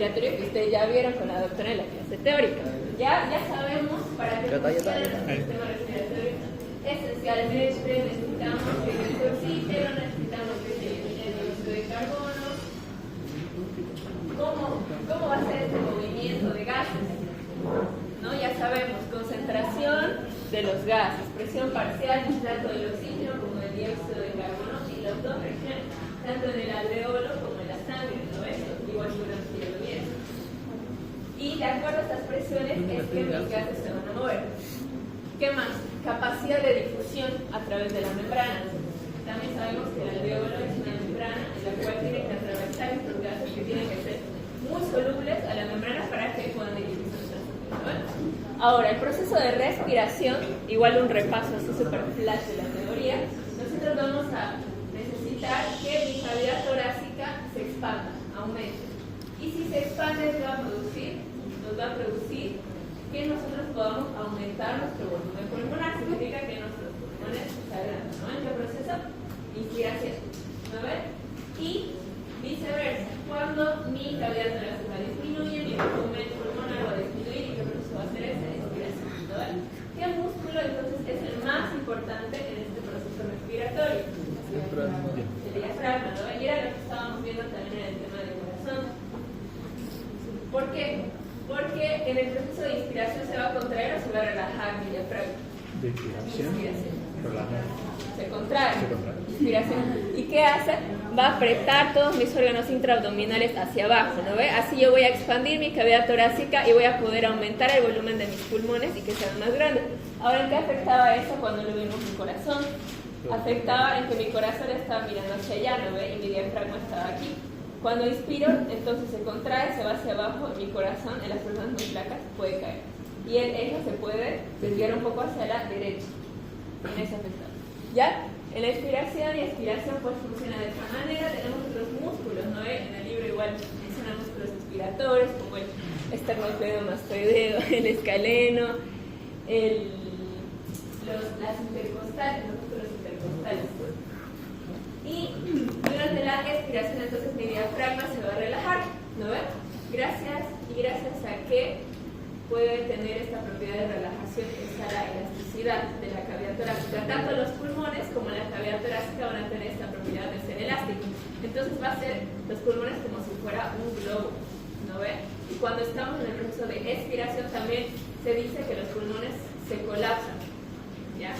respiratorio que ustedes ya vieron con la doctora en la clase teórica. Ya sabemos para qué funciona el sistema respiratorio. Esencialmente necesitamos que el oxígeno, necesitamos que se elimine el dióxido de carbono. ¿Cómo va a ser este movimiento de gases? ¿No? Ya sabemos, concentración de los gases, presión parcial tanto del oxígeno como del dióxido de carbono y las dos presiones, tanto en el alveolo como en la sangre, ¿no es? Igual que lo bien. Y de acuerdo a estas presiones es que los gases se van a mover. ¿Qué más? Capacidad de difusión a través de la membrana. También sabemos que el alveolo es una membrana en la cual tienen que atravesar estos gases que tienen que ser muy solubles a la membrana para que puedan dirigirse. Ahora, el proceso de respiración, igual un repaso así super flash de la teoría, nosotros vamos a necesitar que mi cavidad torácica se expanda, aumente. Y si se expande, nos va a producir que nosotros podamos aumentar nuestro volumen pulmonar. Significa que nuestros pulmones se agrandan, ¿no? ¿En qué proceso? Inspiración, ¿no ven? Y viceversa, cuando mi cavidad torácica disminuye, mi volumen pulmonar va a disminuir. ¿Y qué proceso va a hacer esa inspiración? ¿No ven? ¿Qué músculo entonces es el más importante en este proceso respiratorio? El diafragma, ¿no? Y era lo que estábamos viendo también en el tema del corazón. ¿Por qué? Porque en el proceso de inspiración se va a contraer o se va a relajar mi diafragma. De inspiración. Se contrae. Inspiración. ¿Y qué hace? Va a apretar todos mis órganos intraabdominales hacia abajo, ¿no ve? Así yo voy a expandir mi cavidad torácica y voy a poder aumentar el volumen de mis pulmones y que sean más grandes. Ahora, ¿en qué afectaba eso cuando lo vimos mi corazón? Afectaba en que mi corazón estaba mirando hacia allá, ¿no ve? Y mi diafragma estaba aquí. Cuando inspiro, entonces se contrae, se va hacia abajo, mi corazón en las personas muy flacas puede caer. Y el eje se puede desviar un poco hacia la derecha. En ese afectado. ¿Ya? En la inspiración y expiración pues funciona de esta manera. Tenemos otros músculos, ¿no? En el libro igual mencionan músculos inspiratorios como el esternocleidomastoideo, el escaleno, las intercostales, los músculos intercostales. Y durante la expiración entonces mi diafragma se va a relajar, ¿no ven? Gracias a que puede tener esta propiedad de relajación que es la elasticidad de la cavidad torácica. Tanto los pulmones como la cavidad torácica van a tener esta propiedad de ser elásticos. Entonces va a ser los pulmones como si fuera un globo, ¿no ven? Y cuando estamos en el proceso de expiración también se dice que los pulmones se colapsan, ¿ya?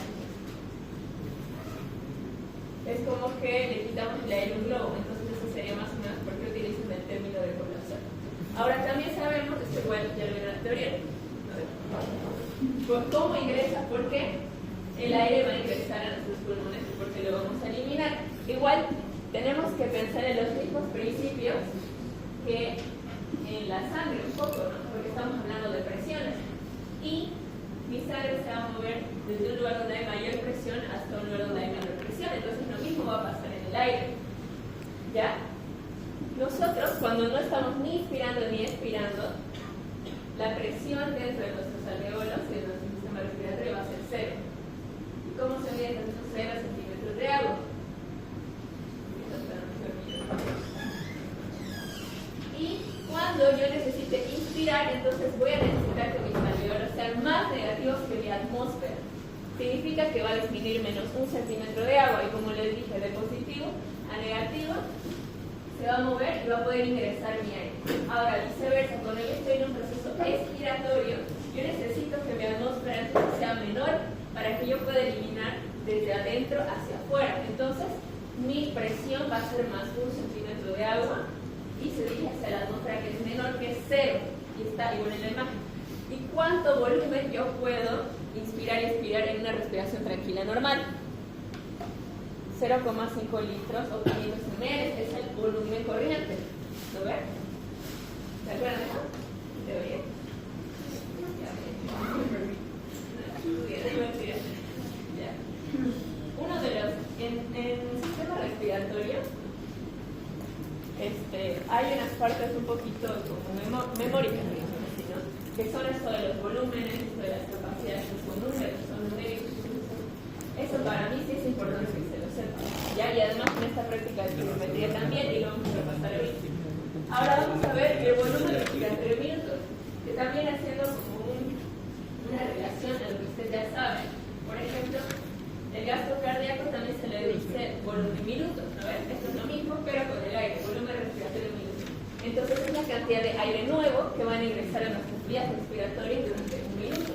Es como que le quitamos el aire a un globo, entonces eso sería más o menos porque utilizan el término de colapsar. Ahora también sabemos, esto igual ya lo vieron en la teoría, ¿cómo ingresa? Porque el aire va a ingresar a nuestros pulmones y porque lo vamos a eliminar. Igual tenemos que pensar en los mismos principios que en la sangre un poco, ¿no? Porque estamos hablando de presiones. Y mi sangre se va a mover desde un lugar donde hay mayor presión hasta un lugar donde hay menor presión. Entonces lo mismo va a pasar en el aire. ¿Ya? Nosotros, cuando no estamos ni inspirando ni expirando, la presión dentro de nuestros alveolos y de nuestro sistema respiratorio va a ser cero. ¿Y cómo se miden estos 0 centímetros de agua? Y cuando yo necesite inspirar, entonces voy a necesitar que mis alveolos sean más negativos que mi atmósfera. Significa que va a disminuir menos 1 centímetro de agua. Y como les dije, de positivo a negativo, se va a mover y va a poder ingresar mi aire. Ahora, viceversa, cuando yo estoy en un proceso expiratorio, yo necesito que mi atmósfera sea menor para que yo pueda eliminar desde adentro hacia afuera. Entonces, mi presión va a ser más 1 centímetro de agua y se dirige hacia la atmósfera que es menor que 0 y está igual en la imagen. ¿Y cuánto volumen yo puedo inspirar y expirar en una respiración tranquila normal? 0,5 litros o 500 ml es el volumen corriente. ¿Lo ven? ¿Se acuerdan de eso? Teoría. Uno de los, en el sistema respiratorio, hay unas partes un poquito como memóricas, digamos así, ¿no? Que son esto de los volúmenes, esto de las capacidades, son números, son numéricos. Eso para mí sí es importante que se lo sepa, ¿ya? Y además en esta práctica de trigonometría también, y lo vamos a repasar hoy. Ahora vamos a ver el volumen respiratorio en minutos, que también haciendo como una relación a lo que ustedes ya saben. Por ejemplo, el gasto cardíaco también se le dice volumen en minutos, ¿no ves? Esto es lo mismo, pero con el aire, volumen respiratorio en minutos. Entonces es la cantidad de aire nuevo que van a ingresar a nuestras vías respiratorias durante un minuto.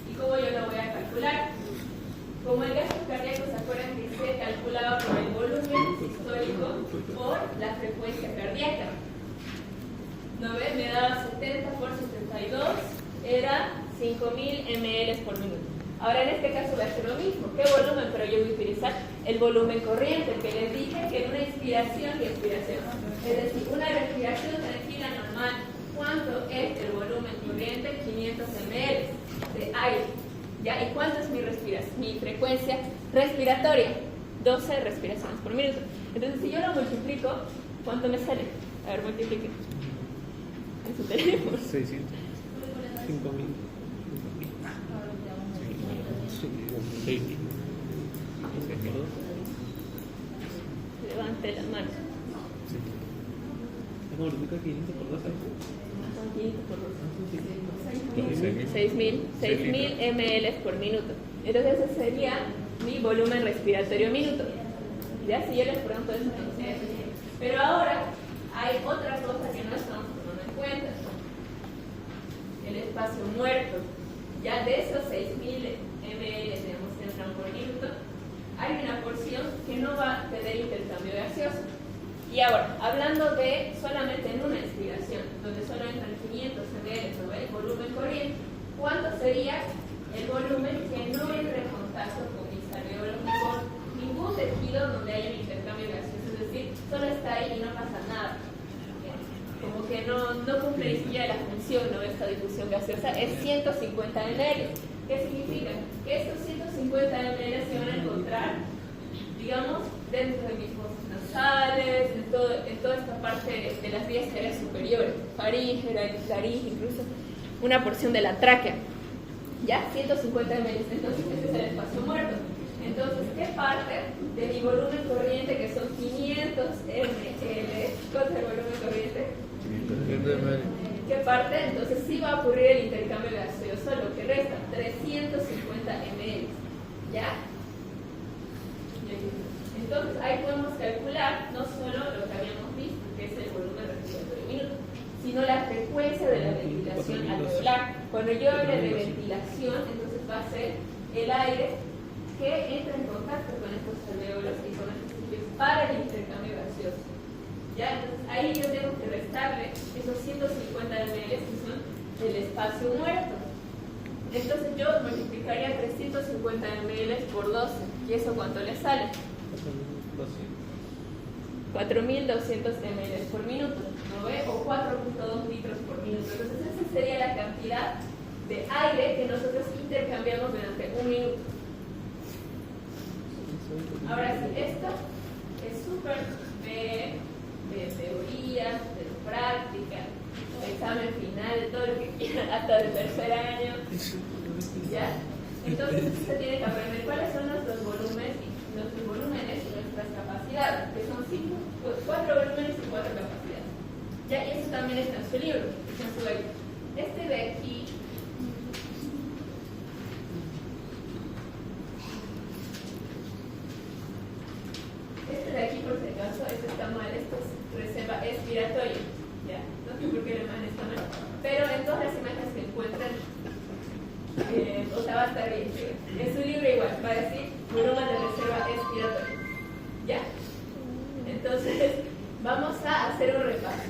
¿Y cómo yo lo voy a calcular? Como el gasto cardíaco, ¿se acuerdan que se calculaba por el volumen sistólico por la frecuencia cardíaca? ¿No ves? Me daba 70 por 72, era 5.000 ml por minuto. Ahora en este caso voy a hacer lo mismo. ¿Qué volumen? Pero yo voy a utilizar el volumen corriente, que les dije que en una inspiración y expiración. Es decir, una respiración tranquila normal. ¿Cuánto es el volumen corriente? 500 ml de aire. ¿Ya? ¿Y cuánto es mi frecuencia respiratoria? 12 respiraciones por minuto. Entonces, si yo lo multiplico, ¿cuánto me sale? A ver, multiplique. Eso tenemos. 600. 5.000. Levante la mano. ¿Cómo multiplica 500 por 12? 6.000 ml por minuto. Entonces ese sería mi volumen respiratorio minuto. Ya si yo les pregunto eso, no sé. Pero ahora hay otra cosa que no estamos tomando en cuenta. El espacio muerto. Ya de esos 6.000 ml tenemos que entrar por minuto, hay una porción que no va a tener intercambio gaseoso. Y ahora, hablando de solamente en una inspiración, donde solo entran 500 ml sobre el volumen corriente, ¿cuánto sería el volumen que no entre en contacto con mis alveolos ni con ningún tejido donde haya un intercambio gaseoso? Es decir, solo está ahí y no pasa nada. Como que no cumple ni siquiera la función, ¿no? Esta difusión gaseosa es 150 ml. ¿Qué significa? Que estos 150 ml se van a encontrar, digamos, dentro de mis fosas nasales, en toda esta parte de las vías aéreas superiores, faringe, laringe, incluso una porción de la tráquea. ¿Ya? 150 ml. Entonces, ese es el espacio muerto. Entonces, ¿qué parte de mi volumen corriente, que son 500 ml, ¿cuánto es el volumen corriente? 500 ml. ¿Qué parte? Entonces sí va a ocurrir el intercambio gaseoso, lo que resta, 350 ml. ¿Ya? Entonces ahí podemos calcular no solo lo que habíamos visto, que es el volumen respiratorio minuto, sino la frecuencia de la ventilación alveolar. Cuando yo hable de ventilación, entonces va a ser el aire que entra en contacto con estos alveolos y con estos sitios para el intercambio gaseoso. ¿Ya? Entonces ahí yo tengo que restarle esos 150 ml que son el espacio muerto. Entonces yo multiplicaría 350 ml por 12. ¿Y eso cuánto le sale? 4.200 ml por minuto, ¿no ve? O 4.2 litros por minuto. Entonces esa sería la cantidad de aire que nosotros intercambiamos durante un minuto. Ahora sí, esto es súper de teoría, de práctica, de examen final, de todo lo que quieran, hasta de tercer año. ¿Ya? Entonces se tiene que aprender cuáles son nuestros volúmenes y nuestras capacidades, que son 4 volúmenes y 4 capacidades. ¿Ya? Y eso también está en su libro, está en su libro. Este de aquí por si acaso, esto está mal, esto es reserva expiratoria. ¿Ya? No sé por qué el man está mal. Pero en todas las imágenes que encuentran, o sea, va a estar bien. En su libro igual, va a decir volumen de reserva expiratoria. ¿Ya? Entonces, vamos a hacer un repaso.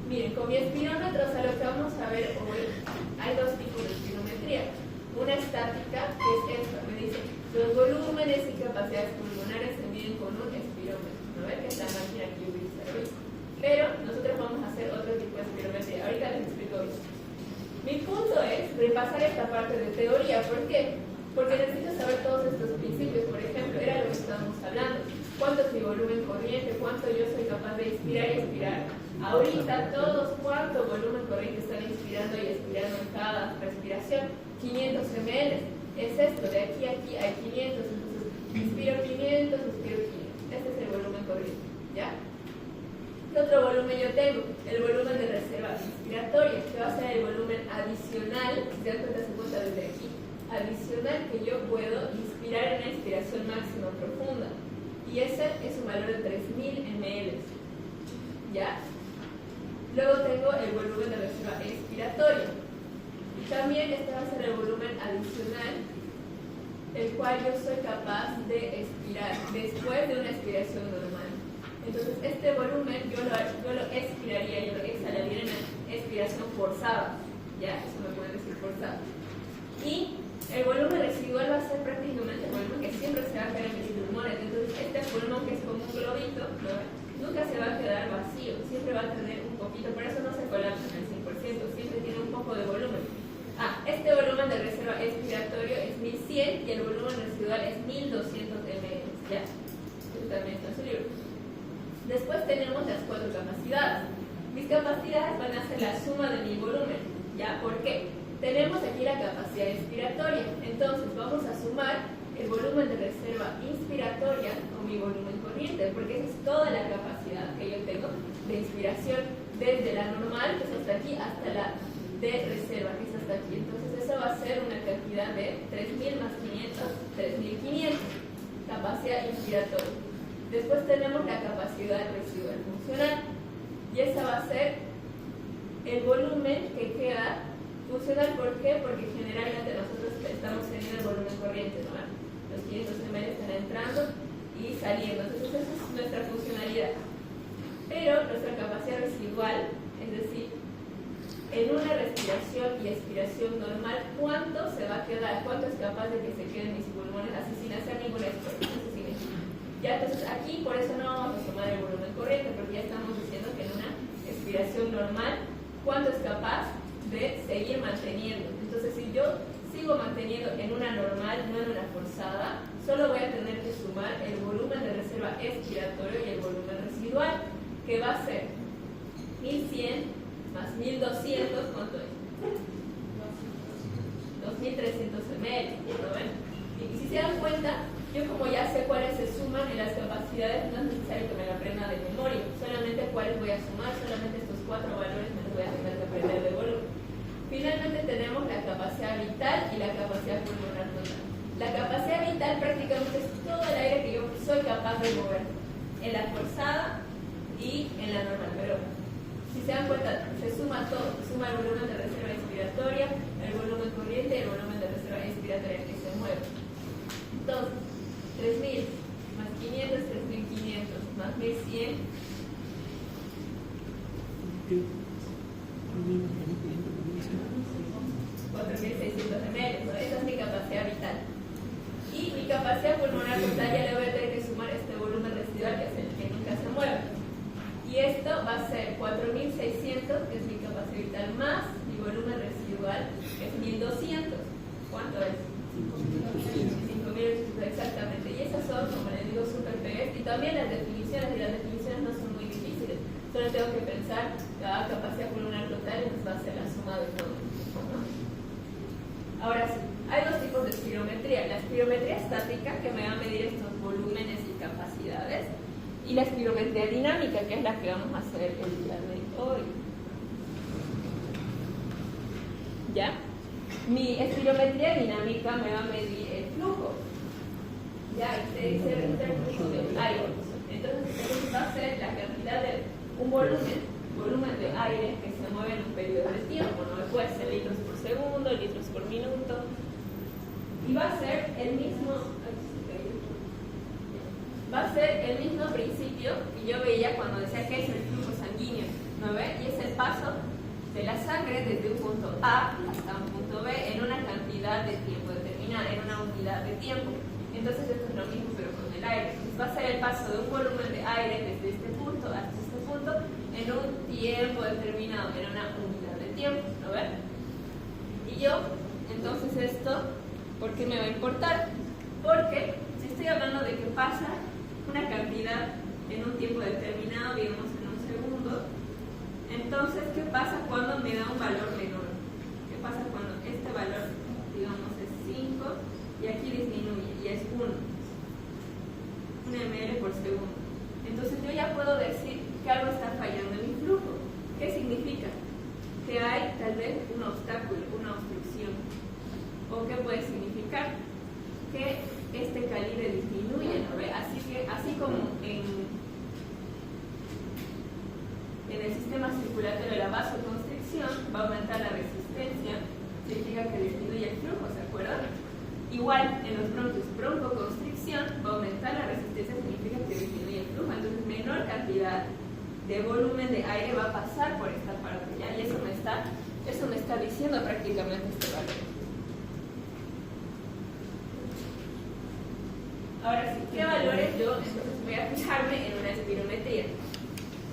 Miren, con mi espirómetro, o sea, lo que vamos a ver hoy, hay dos tipos de espirometría. Una estática, que es esta, me dice, los volúmenes y capacidades pulmonares se miden con un espirómetro. ¿No ven? Que es la máquina que yo utilizo hoy. Pero nosotros vamos a hacer otro tipo de espirometría. Ahorita les explico eso. Mi punto es repasar esta parte de teoría. ¿Por qué? Porque necesito saber todos estos principios. Por ejemplo, era lo que estábamos hablando. ¿Cuánto es mi volumen corriente? ¿Cuánto yo soy capaz de inspirar y expirar? Ahorita todos, ¿cuánto volumen corriente están inspirando y expirando en cada respiración? 500 ml. Es esto, de aquí a aquí hay 500. Entonces, inspiro 500, expiro 500. Este es el volumen corriente. ¿Ya? ¿Qué otro volumen yo tengo? El volumen de reserva inspiratoria, que va a ser el volumen adicional, si te das cuenta, se cuenta desde aquí, adicional que yo puedo inspirar en una inspiración máxima profunda. Y ese es un valor de 3000 ml. ¿Ya? Luego tengo el volumen de reserva expiratoria. Y también este va a ser el volumen adicional, el cual yo soy capaz de expirar después de una expiración normal. Entonces este volumen yo lo expiraría, yo lo exhalaría en una expiración forzada. ¿Ya? Eso me pueden decir forzada. Y el volumen residual va a ser prácticamente el volumen que siempre se va a quedar en mis pulmones. Entonces este pulmón, que es como un globito, ¿no? Nunca se va a quedar vacío, siempre va a tener un poquito, por eso no se colapsa en el 100%, siempre tiene un poco de volumen. Este volumen de reserva expiratorio es 1100 y el volumen residual es 1200 ml. ¿Ya? Eso también está en su libro. Después tenemos las 4 capacidades. Mis capacidades van a ser la suma de mi volumen. ¿Ya? ¿Por qué? Tenemos aquí la capacidad expiratoria, entonces vamos a sumar el volumen de reserva inspiratoria con mi volumen corriente, porque esa es toda la capacidad que yo tengo de inspiración, desde la normal, que es hasta aquí, hasta la de reserva, que es hasta aquí. Entonces eso va a ser una cantidad de 3000 más 500, 3500, capacidad inspiratoria. Después tenemos la capacidad residual funcional, y esa va a ser el volumen que queda funcional. ¿Por qué? Porque generalmente nosotros estamos teniendo el volumen corriente, ¿no? Los 500 ml están entrando y saliendo, entonces esa es nuestra funcionalidad. Pero nuestra capacidad residual, es decir, en una respiración y expiración normal, ¿cuánto se va a quedar? ¿Cuánto es capaz de que se queden mis pulmones así sin hacer ninguna expiración? Ya, entonces aquí por eso no vamos a sumar el volumen corriente, porque ya estamos diciendo que en una expiración normal, ¿cuánto es capaz de seguir manteniendo? Entonces si yo sigo manteniendo en una normal, no en una forzada, solo voy a tener que sumar el volumen de reserva expiratorio y el volumen residual, que va a ser 1100 más 1200, ¿cuánto es? 2300 ml, ¿no ven? Y si se dan cuenta, yo como ya sé cuáles se suman en las capacidades, no es necesario que me la aprenda de memoria, solamente cuáles voy a sumar, solamente estos 4 valores me los voy a tener que aprender de volumen. Finalmente tenemos la capacidad vital y la capacidad pulmonar total. La capacidad vital prácticamente es todo el aire que yo soy capaz de mover, en la forzada y en la normal. Pero si se dan cuenta, se suma todo, se suma el volumen de reserva inspiratoria, el volumen corriente y el volumen de reserva inspiratoria que se mueve. Entonces, 3000 más 500, 3500 más 1100. 4600 ml, ¿no? Esa es mi capacidad vital. Y mi capacidad pulmonar total ya le voy a tener que sumar este volumen residual, que es el que nunca se mueve. Y esto va a ser 4600, que es mi capacidad vital, más mi volumen residual, que es 1200. ¿Cuánto es? 5800, exactamente. Y esas son, como les digo, súper pegas. Y también las definiciones, y las definiciones no son muy difíciles. Solo tengo que pensar cada capacidad pulmonar total y nos va a ser la suma de todo. Ahora sí, hay 2 tipos de espirometría. La espirometría estática, que me va a medir estos volúmenes y capacidades, y la espirometría dinámica, que es la que vamos a hacer el día de hoy. ¿Ya? Mi espirometría dinámica me va a medir el flujo. ¿Ya? Y se dice el flujo de aire. Entonces va a ser la cantidad de un volumen de aire que se mueve en un periodo de tiempo, ¿no? Puede ser litros por segundo, litros por minuto, y va a ser el mismo principio que yo veía cuando decía que es el flujo sanguíneo, ¿no ve? Y es el paso de la sangre desde un punto A hasta un punto B en una cantidad de tiempo determinada, en una unidad de tiempo. Entonces esto es lo mismo pero con el aire. Entonces va a ser el paso de un volumen de aire desde este punto hasta este punto en un tiempo determinado, en una unidad de tiempo, ¿no ven? Y yo, entonces esto, ¿por qué me va a importar? Porque si estoy hablando de que pasa una cantidad en un tiempo determinado, digamos en un segundo, entonces, ¿qué pasa cuando me da un valor menor? ¿Qué pasa cuando este valor, digamos, es 5 y aquí disminuye y es 1 ml por segundo? Entonces yo ya puedo decir que algo está fallando en mi flujo. ¿Qué significa? Que hay tal vez un obstáculo, una obstrucción. ¿O qué puede significar? Que este calibre disminuye, ¿no ve? Así como en el sistema circulatorio de la vasoconstricción va a aumentar la resistencia, significa que disminuye el flujo, ¿se acuerdan? Igual en los bronquios, broncoconstricción va a aumentar la resistencia, significa que disminuye el flujo, entonces menor cantidad de volumen de aire va a pasar por esta parte, ¿ya? Y eso me está diciendo prácticamente este valor. Ahora sí, ¿qué valores yo entonces voy a fijarme en una espirometría?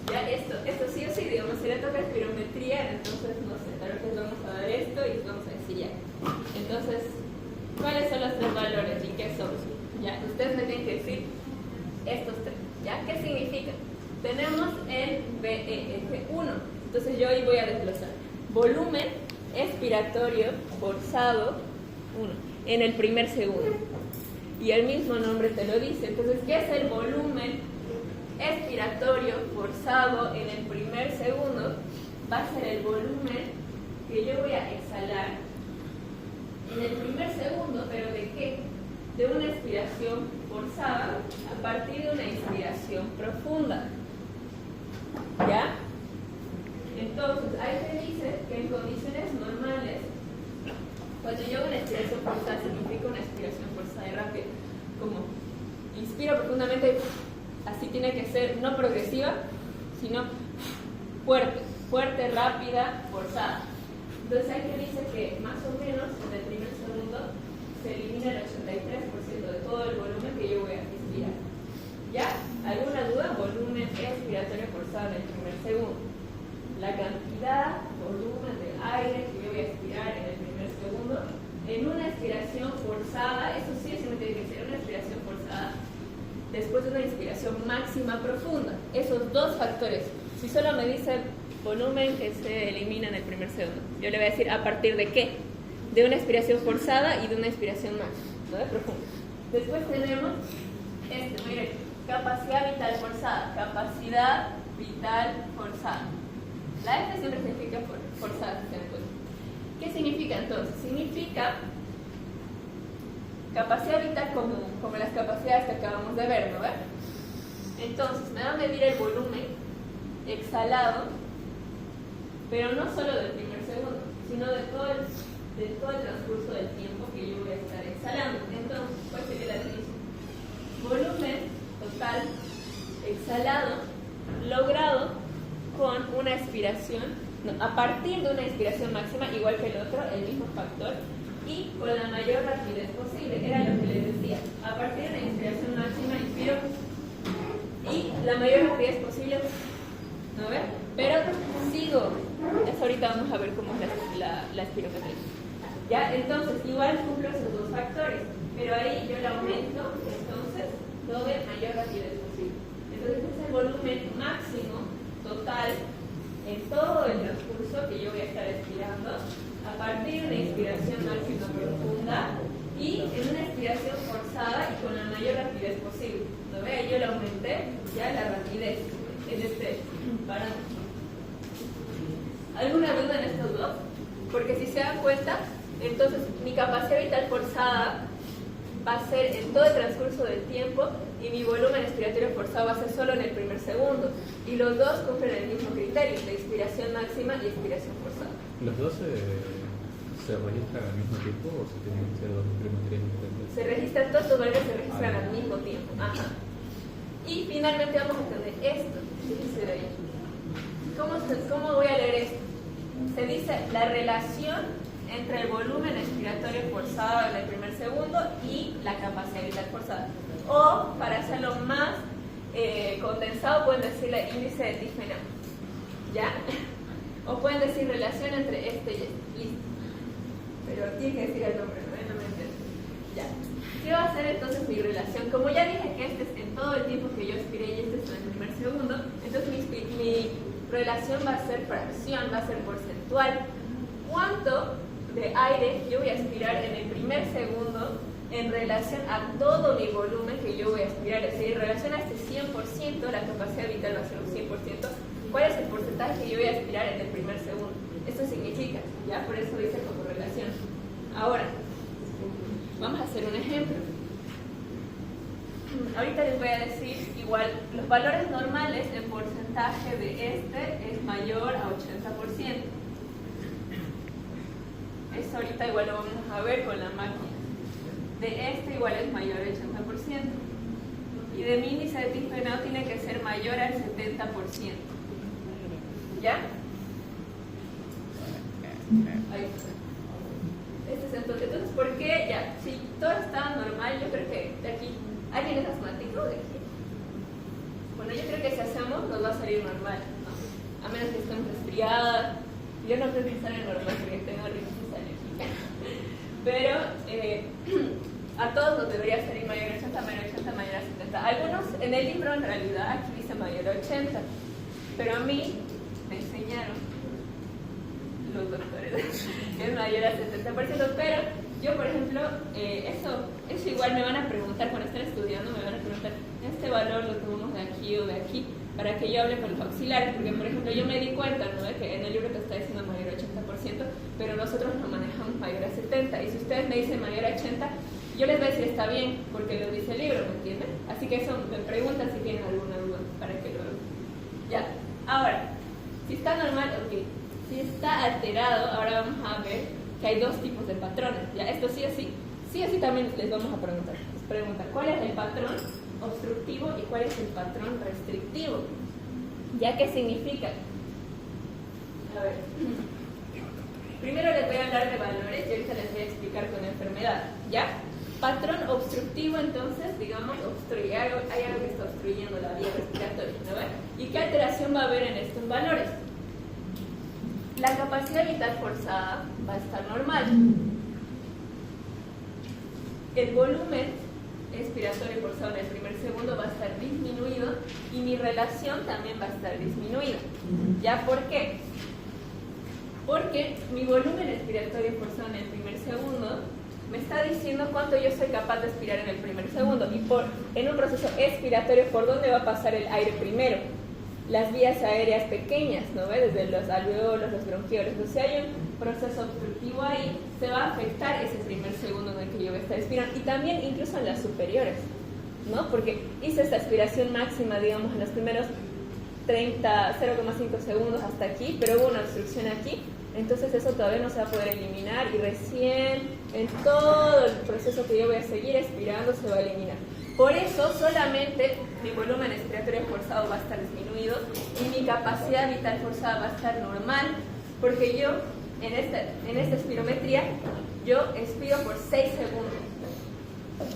Ya esto sí o sí, digamos, si le toca espirometría, entonces no sé, tal vez vamos a dar esto y vamos a decir ya. Entonces, ¿cuáles son los tres valores y qué son? Ya, ustedes me tienen que decir estos tres, ¿ya? ¿Qué significa? Tenemos el BEF1, entonces yo hoy voy a desglosar. Volumen expiratorio forzado, 1, en el primer segundo. Y el mismo nombre te lo dice. Entonces, ¿qué es el volumen expiratorio forzado en el primer segundo? Va a ser el volumen que yo voy a exhalar en el primer segundo, pero ¿de qué? De una expiración forzada a partir de una inspiración profunda. ¿Ya? Entonces, ahí te dice que en condiciones normales, cuando yo hago una expiración forzada, significa una expiración forzada y rápida, como inspiro profundamente, así tiene que ser, no progresiva, sino fuerte, rápida, forzada. Entonces ahí te dice que más o menos en el primer segundo se elimina el 83% de todo el volumen que yo voy a inspirar. ¿Ya? ¿Alguna duda? Volumen expiratorio forzado en el primer segundo. La cantidad, volumen de aire que yo voy a expirar en el primer segundo en una expiración forzada, eso sí tiene que ser una expiración forzada después de una inspiración máxima profunda. Esos dos factores. Si solo me dice volumen que se elimina en el primer segundo, yo le voy a decir a partir de qué, de una expiración forzada y de una expiración máxima, ¿no? De profunda. Después tenemos miren, capacidad vital forzada, capacidad vital forzada. La F siempre significa forzada, ¿se dan cuenta? ¿Qué significa entonces? Significa capacidad vital como las capacidades que acabamos de ver, ¿no? Entonces, me va a medir el volumen exhalado, pero no solo del primer segundo, sino de todo el transcurso del tiempo que yo voy a estar exhalando. Entonces, ¿cuál sería la definición? Volumen total exhalado logrado con una expiración, a partir de una inspiración máxima, igual que el otro, el mismo factor, y con la mayor rapidez posible. Era lo que les decía. A partir de la inspiración máxima, inspiro y la mayor rapidez posible, ¿no ven? Pero sigo. Eso ahorita vamos a ver cómo es la espirometría. ¿Ya? Entonces, igual cumplo esos dos factores, pero ahí yo le aumento, entonces, todo de mayor rapidez posible. Entonces, este es el volumen máximo total en todo el transcurso que yo voy a estar expirando a partir de una inspiración máxima profunda y en una expiración forzada y con la mayor rapidez posible. ¿No ve? Ahí yo le aumenté ya la rapidez en este parámetro. ¿Alguna duda en estos dos? Porque si se dan cuenta, entonces mi capacidad vital forzada va a ser en todo el transcurso del tiempo y mi volumen expiratorio forzado va a ser solo en el primer segundo. Y los dos cumplen el mismo criterio, de inspiración máxima y expiración forzada. ¿Los dos se registran al mismo tiempo o se tienen que ser dos espirometrías diferentes? Se registran, todos los valores se registran al mismo tiempo. Ajá. Y finalmente vamos a tener esto. ¿Qué dice de ahí? ¿Cómo voy a leer esto? Se dice la relación entre el volumen expiratorio forzado en el primer segundo y la capacidad vital forzada. O, para hacerlo más condensado, pueden decirle índice de Diffenham. ¿Ya? O pueden decir relación entre este y este. Listo. Pero tiene que decir el nombre, ¿no? No me entiendo. Ya. ¿Qué va a ser entonces mi relación? Como ya dije que este es en todo el tiempo que yo expiré y este es en el primer segundo, entonces mi relación va a ser fracción, va a ser porcentual. ¿Cuánto de aire yo voy a expirar en el primer segundo en relación a todo mi volumen que yo voy a aspirar. Es decir, en relación a este 100%, la capacidad vital va a ser un 100%, ¿cuál es el porcentaje que yo voy a aspirar en el primer segundo? Esto significa, ya por eso dice como relación. Ahora, vamos a hacer un ejemplo. Ahorita les voy a decir, igual, los valores normales, el porcentaje de este es mayor a 80%. Eso ahorita igual lo vamos a ver con la máquina. De este igual es mayor al 80%. Y de mi índice de tifenado tiene que ser mayor al 70%. ¿Ya? Ahí está. Este es entonces, ¿por qué? Ya, si todo estaba normal, yo creo que de aquí, ¿alguien es asmático de aquí? Bueno, yo creo que si hacemos nos va a salir normal, ¿no? A menos que estemos resfriadas. Yo no creo que salga normal porque tengo rinitis alérgica. Pero a todos nos debería salir mayor a 80, mayor a 80, mayor a 70. Algunos en el libro en realidad aquí dice mayor a 80, pero a mí me enseñaron los doctores que es mayor a 70%, pero yo por ejemplo, eso igual me van a preguntar cuando estén estudiando, me van a preguntar, ¿este valor lo tomamos de aquí o de aquí? Para que yo hable con los auxiliares, porque por ejemplo yo me di cuenta, ¿no?, de que en el libro te está diciendo mayor a 80%, pero nosotros lo manejamos mayor a 70%, y si ustedes me dicen mayor a 80%, yo les voy a decir está bien, porque lo dice el libro, ¿me entienden? Así que eso me preguntan si tienen alguna duda, para que lo hagan. Ya, ahora, si está normal, ok. Si está alterado, ahora vamos a ver que hay dos tipos de patrones. Ya, esto sí o sí también les vamos a preguntar. Les preguntan, ¿cuál es el patrón obstructivo y cuál es el patrón restrictivo? ¿Ya qué significa? A ver. Primero les voy a hablar de valores y ahorita les voy a explicar con enfermedad. ¿Ya? Patrón obstructivo, entonces, digamos, obstruye. Hay algo que está obstruyendo la vía respiratoria, ¿no? ¿Y qué alteración va a haber en estos valores? La capacidad vital forzada va a estar normal. El volumen expiratorio forzado en el primer segundo va a estar disminuido y mi relación también va a estar disminuida. ¿Ya por qué? Porque mi volumen expiratorio forzado en el primer segundo me está diciendo cuánto yo soy capaz de expirar en el primer segundo. Y en un proceso expiratorio, ¿por dónde va a pasar el aire primero? Las vías aéreas pequeñas, ¿no ve? Desde los alveolos, los bronquiolos. Entonces, si hay un proceso obstructivo ahí, se va a afectar ese primer segundo en el que yo voy a estar expirando. Y también incluso en las superiores, ¿no? Porque hice esta aspiración máxima, digamos, en los primeros 0,5 segundos hasta aquí, pero hubo una obstrucción aquí. Entonces eso todavía no se va a poder eliminar y recién en todo el proceso que yo voy a seguir expirando se va a eliminar. Por eso solamente mi volumen expiratorio forzado va a estar disminuido y mi capacidad vital forzada va a estar normal, porque yo en esta espirometría yo expiro por 6 segundos.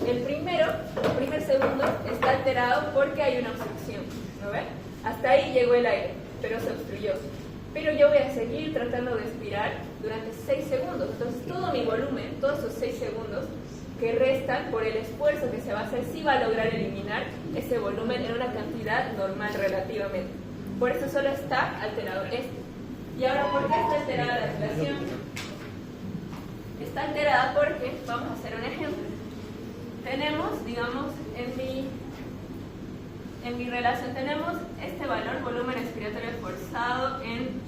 El primer segundo está alterado porque hay una obstrucción, ¿no ven? Hasta ahí llegó el aire, pero se obstruyó. Pero yo voy a seguir tratando de expirar durante 6 segundos. Entonces todo mi volumen, todos esos 6 segundos que restan por el esfuerzo que se va a hacer, sí va a lograr eliminar ese volumen en una cantidad normal relativamente. Por eso solo está alterado este. Y ahora, ¿por qué está alterada la relación? Está alterada porque, vamos a hacer un ejemplo. Tenemos, digamos, en mi relación tenemos este valor, volumen expiratorio forzado en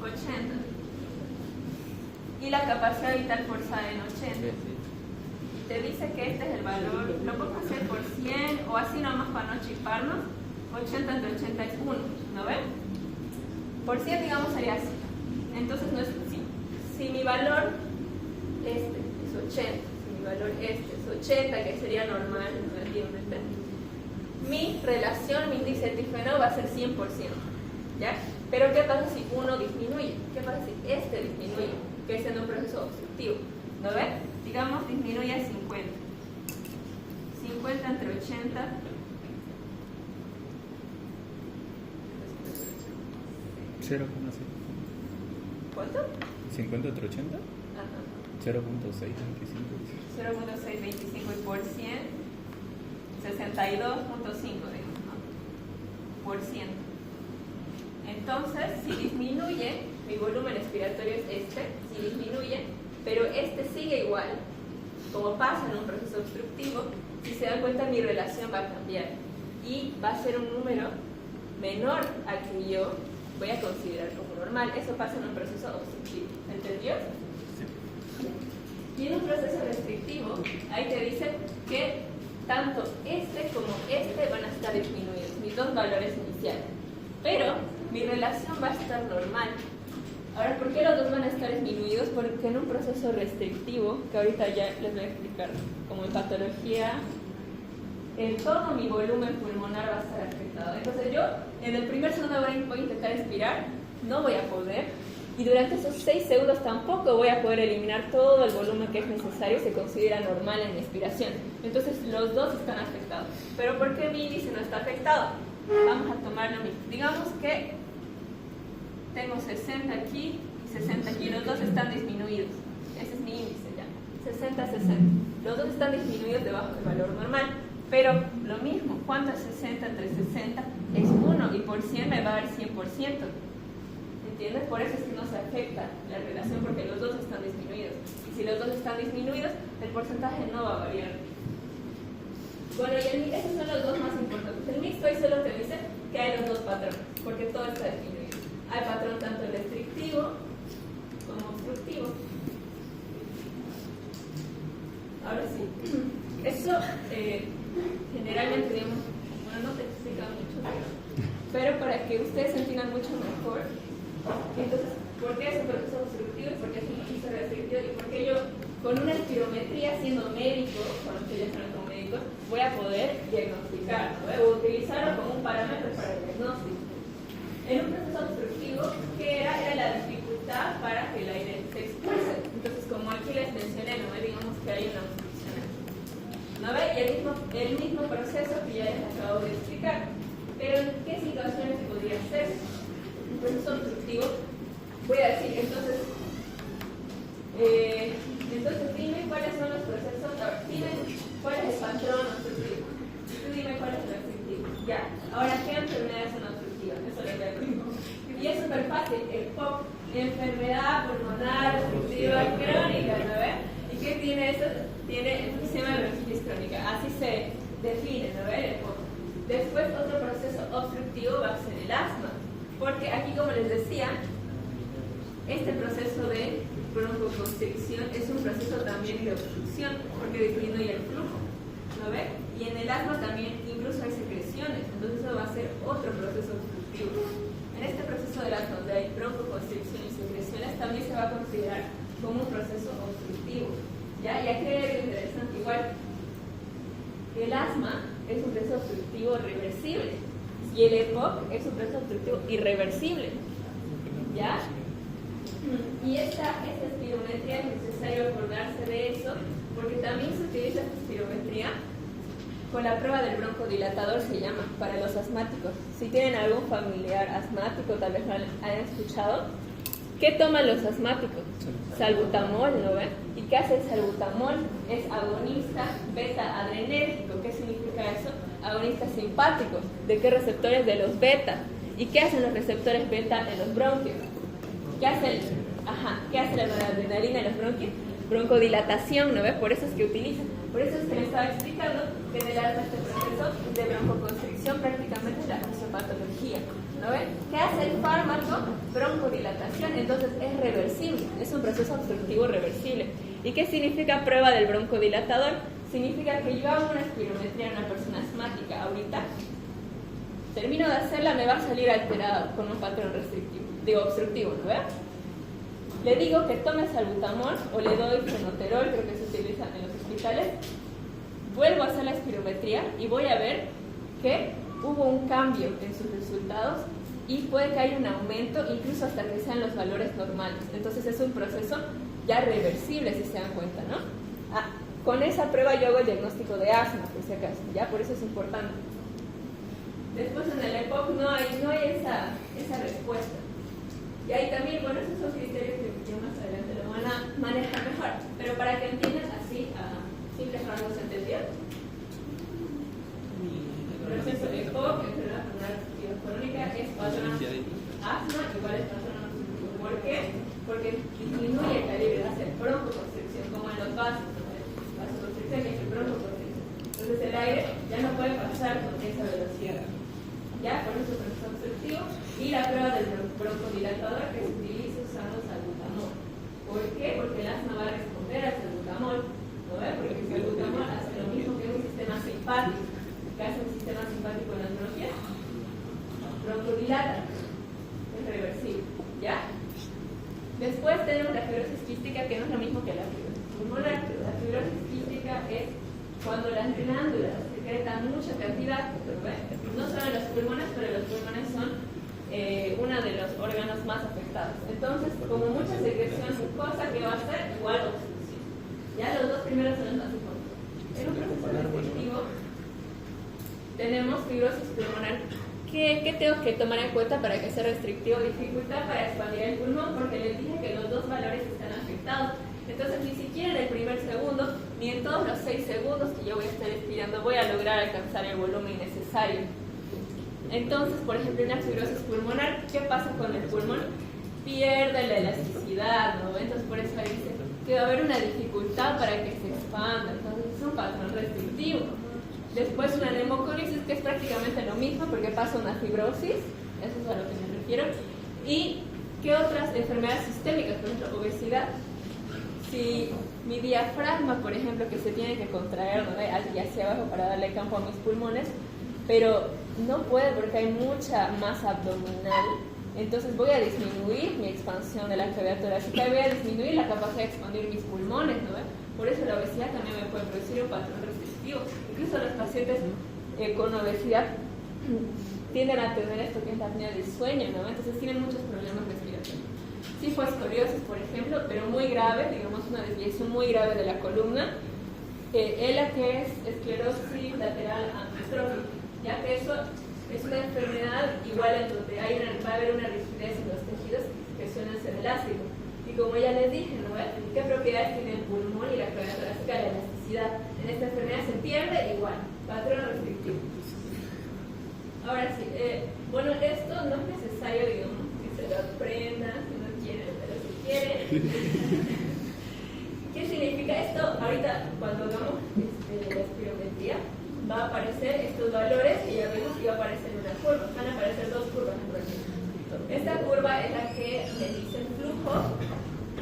80 y la capacidad vital forzada en 80. Te dice que este es el valor, lo podemos hacer por 100 o así nomás para no chisparnos. 80 entre 80 es 1, ¿no ven? Por 100 digamos sería así. Entonces no es así. Si mi valor este es 80, si mi valor este es 80, que sería normal, mi relación, mi índice de tifenado va a ser 100%, ¿ya? Pero ¿qué pasa si uno disminuye? ¿Qué pasa si este disminuye? Que es en un proceso obstructivo, ¿no ven? Digamos, disminuye a 50. 50 entre 80. ¿Cuánto? 50 entre 80. Ajá. 0.625. 0.625 y por 100. 62.5, digamos, ¿no? Por ciento. Entonces, si disminuye, mi volumen expiratorio es este, si disminuye, pero este sigue igual, como pasa en un proceso obstructivo, si se dan cuenta mi relación va a cambiar y va a ser un número menor al que yo voy a considerar como normal. Eso pasa en un proceso obstructivo, ¿entendió? Y en un proceso restrictivo, ahí te dice que tanto este como este van a estar disminuidos, mis dos valores iniciales. Pero mi relación va a estar normal. Ahora, ¿por qué los dos van a estar disminuidos? Porque en un proceso restrictivo, que ahorita ya les voy a explicar, como en patología, todo mi volumen pulmonar va a estar afectado. Entonces yo, en el primer segundo voy a intentar expirar, no voy a poder, y durante esos 6 segundos tampoco voy a poder eliminar todo el volumen que es necesario y se considera normal en mi expiración. Entonces los dos están afectados. ¿Pero por qué mi índice no está afectado? Vamos a tomar lo mismo. Digamos que tengo 60 aquí y 60 aquí, los dos están disminuidos. Ese es mi índice ya. 60, 60. Los dos están disminuidos debajo del valor normal. Pero lo mismo, ¿cuánto es 60 entre 60? Es 1 y por 100 me va a dar 100%. ¿Entiendes? Por eso es que no se afecta la relación porque los dos están disminuidos. Y si los dos están disminuidos, el porcentaje no va a variar. Bueno, y esos son los dos más importantes. El mixto ahí solo te dice que hay los dos patrones, porque todo está disminuido. Hay patrón tanto restrictivo como obstructivo. Ahora sí, eso generalmente, digamos, bueno, no te explica mucho, pero para que ustedes se entiendan mucho mejor, entonces, ¿por qué es un proceso obstructivo y por qué es un proceso restrictivo? Y por qué yo, con una espirometría, siendo médico, con los que ya están como médicos, voy a poder diagnosticar, ¿no? O utilizarlo como un parámetro para el diagnóstico. En un proceso obstructivo, ¿qué era? Era la dificultad para que el aire se expulse. Entonces, como aquí les mencioné, ¿no? Digamos que hay una obstrucción aquí, ¿no ve? Y el mismo proceso que ya les acabo de explicar. Pero ¿en qué situaciones podría ser? Un proceso obstructivo, voy a decir, entonces dime cuáles son los procesos, dime cuál es el patrón obstructivo, tú dime cuál es el restrictivo. Ya, ahora, ¿qué enfermedades son obstructivas? Eso lo digo. Y es súper fácil, el POC, enfermedad pulmonar obstructiva crónica, ¿no ve? ¿Y qué tiene eso? Tiene enfisema de bronquitis crónica, así se define, ¿no ve? El POC. Después, otro proceso obstructivo va a ser el asma. Porque aquí, como les decía, este proceso de broncoconstricción es un proceso también de obstrucción, porque disminuye el flujo, ¿no ve? Y en el asma también incluso hay secreciones, entonces eso va a ser otro proceso obstructivo. En este proceso del asma, donde hay broncoconstricción y secreciones, también se va a considerar como un proceso obstructivo. ¿Ya? Y aquí hay algo interesante, igual, el asma es un proceso obstructivo reversible. Y el EPOC es un proceso obstructivo irreversible. ¿Ya? Y esta espirometría es necesario acordarse de eso, porque también se utiliza esta espirometría con la prueba del broncodilatador, se llama, para los asmáticos. Si tienen algún familiar asmático, tal vez lo han escuchado. ¿Qué toman los asmáticos? Salbutamol, ¿no ven? ¿Y qué hace el salbutamol? Es agonista beta-adrenérgico. ¿Qué significa eso? Agonista simpático. ¿De qué receptores? De los beta. ¿Y qué hacen los receptores beta en los bronquios? ¿Qué hace la noradrenalina en los bronquios? Broncodilatación, ¿no ves? Por eso es que utilizan. Por eso es que les estaba explicando que en el alma este proceso de broncoconstricción prácticamente es la fisiopatología, ¿no ven? ¿Qué hace el fármaco? Broncodilatación, entonces es reversible, es un proceso obstructivo reversible. ¿Y qué significa prueba del broncodilatador? Significa que yo hago una espirometría en una persona asmática ahorita, termino de hacerla, me va a salir alterado con un patrón obstructivo, ¿no ven? Le digo que tome salbutamol o le doy fenoterol, creo que se utiliza en los hospitales. Vuelvo a hacer la espirometría y voy a ver que hubo un cambio en sus resultados y puede que haya un aumento incluso hasta que sean los valores normales. Entonces es un proceso ya reversible, si se dan cuenta, ¿no? Con esa prueba yo hago el diagnóstico de asma, por si acaso, ¿ya? Por eso es importante. Después en el EPOC no hay esa respuesta. Y ahí también, bueno, esos son criterios que más adelante lo van a manejar mejor. Pero para que entiendan así, a simples rasgos entendidos. El proceso de EPOC, enfermedad pulmonar obstructiva crónica, es patrón asma igual es patrón obstructivo. ¿Por qué? Porque disminuye el calibre, hace broncoconstricción, como en los vasos. Los ya por eso es obstructivo, y la prueba del broncodilatador que se utiliza usando salbutamol. ¿Por qué? Porque el asma va a responder al salbutamol, ¿no ve? Porque el salbutamol hace lo mismo que un sistema simpático. ¿Qué hace un sistema simpático en la neurología? Broncodilata, es reversible, ¿ya? Después tenemos la fibrosis quística, que no es lo mismo que la fibrosis pulmonar. La fibrosis quística es cuando las glándulas secretan mucha cantidad, no solo en los pulmones, pero los pulmones son uno de los órganos más afectados. Entonces, como mucha secreción mucosa, ¿qué va a hacer? Igual obstrucción. Ya los dos primeros son los más importantes. En un proceso restrictivo tenemos fibrosis pulmonar. ¿Qué tengo que tomar en cuenta para que sea restrictivo? Dificultad para expandir el pulmón, porque les dije que los dos valores están afectados. Entonces, ni siquiera en el primer segundo, ni en todos los 6 segundos que yo voy a estar expirando, voy a lograr alcanzar el volumen necesario. Entonces, por ejemplo, en la fibrosis pulmonar, ¿qué pasa con el pulmón? Pierde la elasticidad, ¿no? Entonces, por eso ahí dice que va a haber una dificultad para que se expanda. Entonces, es un patrón restrictivo. Después una neumocolisis, que es prácticamente lo mismo porque pasa una fibrosis, eso es a lo que me refiero. ¿Y qué otras enfermedades sistémicas? Por ejemplo, obesidad. Si mi diafragma, por ejemplo, que se tiene que contraer, ¿no? Hacia abajo para darle campo a mis pulmones, pero no puede porque hay mucha masa abdominal, entonces voy a disminuir mi expansión de la cavidad torácica y voy a disminuir la capacidad de expandir mis pulmones, ¿no? Por eso la obesidad también me puede producir un patrón restrictivo. Incluso los pacientes con obesidad tienden a tener esto que es la apnea del sueño, ¿no? Entonces tienen muchos problemas respiratorios. Sí fue escoliosis, por ejemplo, pero muy grave, digamos una desviación muy grave de la columna. ELA, que es esclerosis lateral amiotrófica, ya que eso es una enfermedad igual en donde va a haber una rigidez en los tejidos que suelen ser elásticos. Y como ya les dije, ¿no? ¿Qué propiedades tiene el pulmón y la cavidad torácica? La elasticidad. En esta enfermedad se pierde igual, patrón restrictivo. Ahora sí, bueno, esto no es necesario, digamos, que se lo aprendan si no quieren, pero si quieren. ¿Qué significa esto? Ahorita, cuando hagamos la espirometría, va a aparecer estos valores que ya vimos y va a aparecer una curva. Van a aparecer dos curvas, por ejemplo. Esta curva es la que me dice flujo,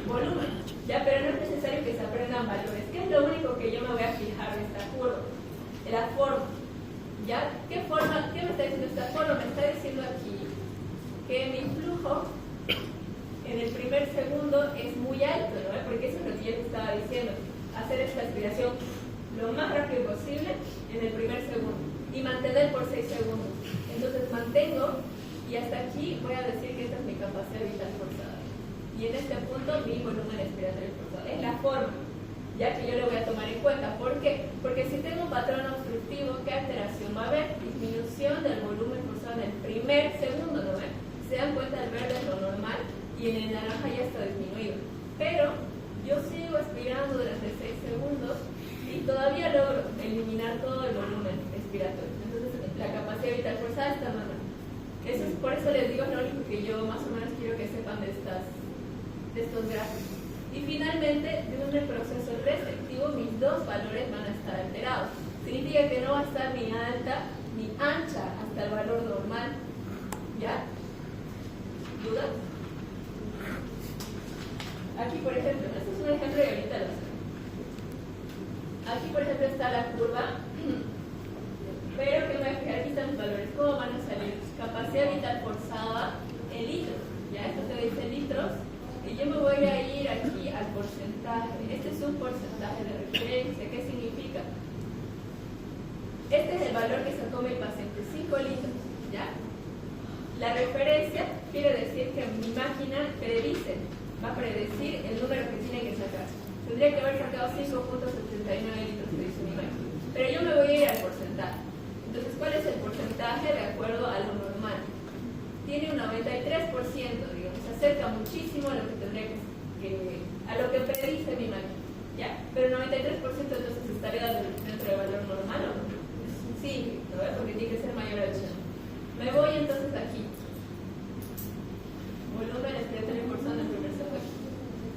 volumen, ya, pero no es necesario que se aprendan valores. ¿Qué es lo único que yo me voy a fijar en esta curva? La forma, ¿ya? ¿Qué forma? ¿Qué me está diciendo esta forma? Me está diciendo aquí que mi flujo en el primer segundo es muy alto, ¿no? Porque eso es lo que yo les estaba diciendo, hacer esta aspiración lo más rápido posible en el primer segundo y mantener por 6 segundos. Entonces mantengo y hasta aquí voy a decir que esta es mi capacidad vital forzada. Y en este punto mi volumen expiratorio forzado. Es la forma, ya que yo lo voy a tomar en cuenta. ¿Por qué? Porque si tengo un patrón obstructivo, ¿qué alteración va a haber? Disminución del volumen forzado en el primer segundo, ¿no ven? Se dan cuenta, el verde es lo normal y en el naranja ya está disminuido. Pero yo sigo expirando durante 6 segundos y todavía logro eliminar todo el volumen expiratorio. Entonces la capacidad vital forzada está normal. Eso es, por eso les digo, es lo único que yo más o menos quiero que sepan de estos gráficos. Y finalmente, en el proceso restrictivo, mis dos valores van a estar alterados. Significa que no va a estar ni alta ni ancha hasta el valor normal. ¿Ya? ¿Dudas? Aquí, por ejemplo, este es un ejemplo y ahorita lo sé. Aquí, por ejemplo, está la curva. Pero que me voy a fijar, aquí están los valores. ¿Cómo van a salir? Capacidad vital forzada en litros. Ya, esto te dice litros. Y yo me voy a ir aquí al porcentaje. Este es un porcentaje de referencia. ¿Qué significa? Este es el valor que sacó mi paciente, 5 litros. ¿Ya? La referencia quiere decir que mi máquina predice, va a predecir el número que tiene que sacar. Tendría que haber sacado 5.79 litros, que dice mi máquina. Pero yo me voy a ir al porcentaje. Entonces, ¿cuál es el porcentaje de acuerdo a lo normal? Tiene un 93%, digamos, se acerca muchísimo a lo que tendría a lo que predice mi máquina, ¿ya? Pero el 93% entonces estaría dentro del valor normal, ¿o no? Sí, ¿no? Porque tiene que ser mayor al 80. Me voy entonces aquí. Volumen expiratorio forzado en el primer segundo.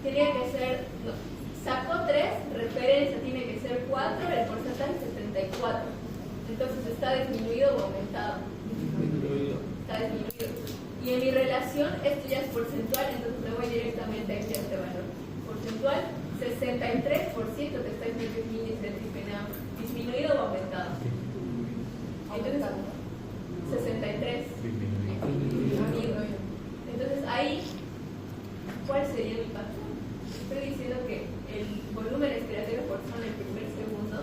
Tenía que ser, no, sacó 3, referencia tiene que ser 4, el porcentaje es 74. Entonces está disminuido o aumentado. información, esto ya es porcentual, entonces me voy directamente aquí a este valor. Porcentual, 63% te está diciendo que mi índice disminuido o aumentado. Entonces, 63. Entonces ahí, ¿cuál sería mi patrón? Estoy diciendo que el volumen respiratorio forzado en el primer segundo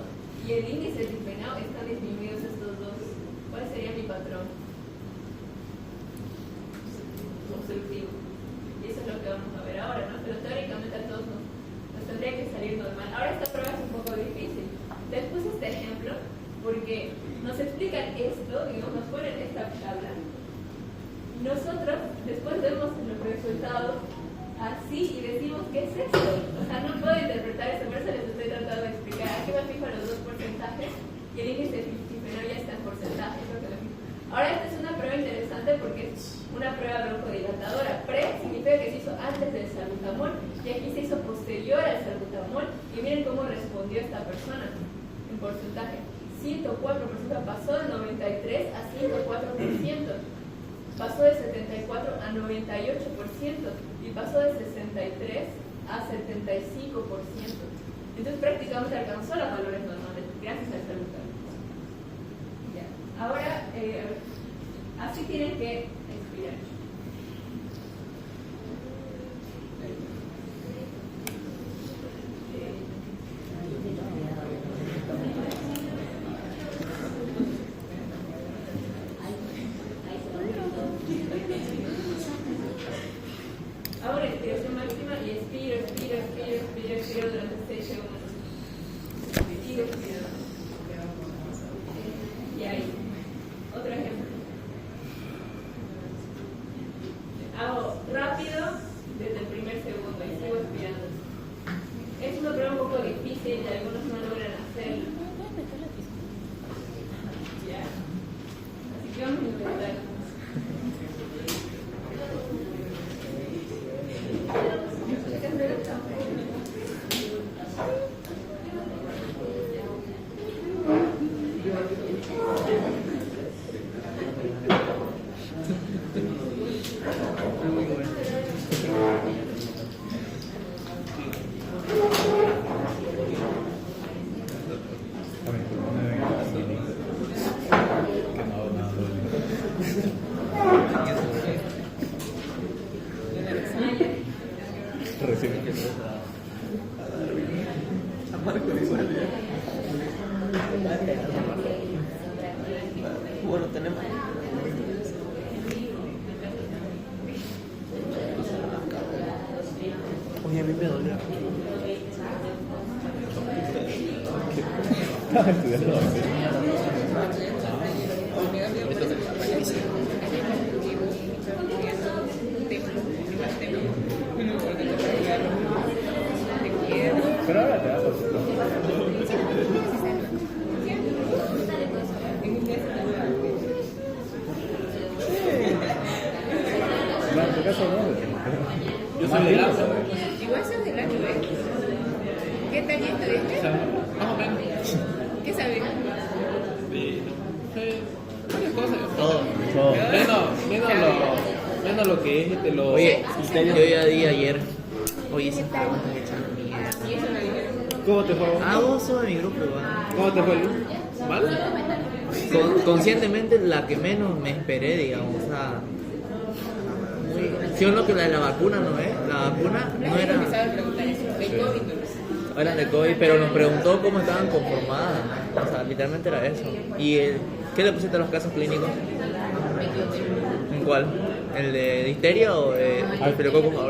y el índice disminuido están disminuidos estos dos. ¿Cuál sería mi patrón? Obstructivo. Y eso es lo que vamos a ver ahora, ¿no? Pero teóricamente a todos nos tendría que salir normal. Ahora esta prueba es un poco difícil. Les puse este ejemplo porque nos explican esto, digamos, nos ponen esta tabla. Nosotros después vemos los resultados así y decimos, ¿qué es esto? O sea, no puedo interpretar esto, por eso les estoy tratando de explicar. Aquí me fijo en los dos porcentajes y el índice disminuido ya está en porcentaje. Ahora esta es una prueba interesante porque es una prueba broncodilatadora. Pre significa que se hizo antes del salbutamol y aquí se hizo posterior al salbutamol y miren cómo respondió esta persona en porcentaje. 104% pasó de 93 a 104%, pasó de 74 a 98% y pasó de 63 a 75%. Entonces prácticamente alcanzó los valores normales gracias al salbutamol. Ahora, así tienen que expirar. Ahora respiración máxima y expiro durante 6 segundos. Sigo expirando. Y ahí. Otro ejemplo. Hago rápido desde el primer segundo y sigo expirando. Es una prueba un poco difícil y algunos no logran hacerlo. ¿Ya? Así que vamos a intentar. Bueno, tenemos. Oye, a mí me dolió. Estaba estudiando. Pero ahora te da por no, en tu caso no. Yo soy de Lazo. Igual sos del año, ¿eh? ¿Qué tal y estudiaste? Más o menos. ¿Qué sabes? Varias cosas. Todo. Menos lo que es lo. Oye, yo ya di ayer. Oye, si preguntas hechas mierda. Y eso me dijeron. ¿Cómo te fue? Ah, vos sos de mi grupo, ¿va? ¿Cómo te fue, Lu? ¿Mal? Conscientemente la que menos me esperé, digamos, o sea. Sí, lo que la de la vacuna no es. La vacuna no Nadie era. empezaba a preguntar eso. El COVID. Era de COVID, pero nos preguntó cómo estaban conformadas. O sea, literalmente era eso. ¿Y qué le pusiste a los casos clínicos? ¿En cuál? ¿El de difteria o de estafilococos?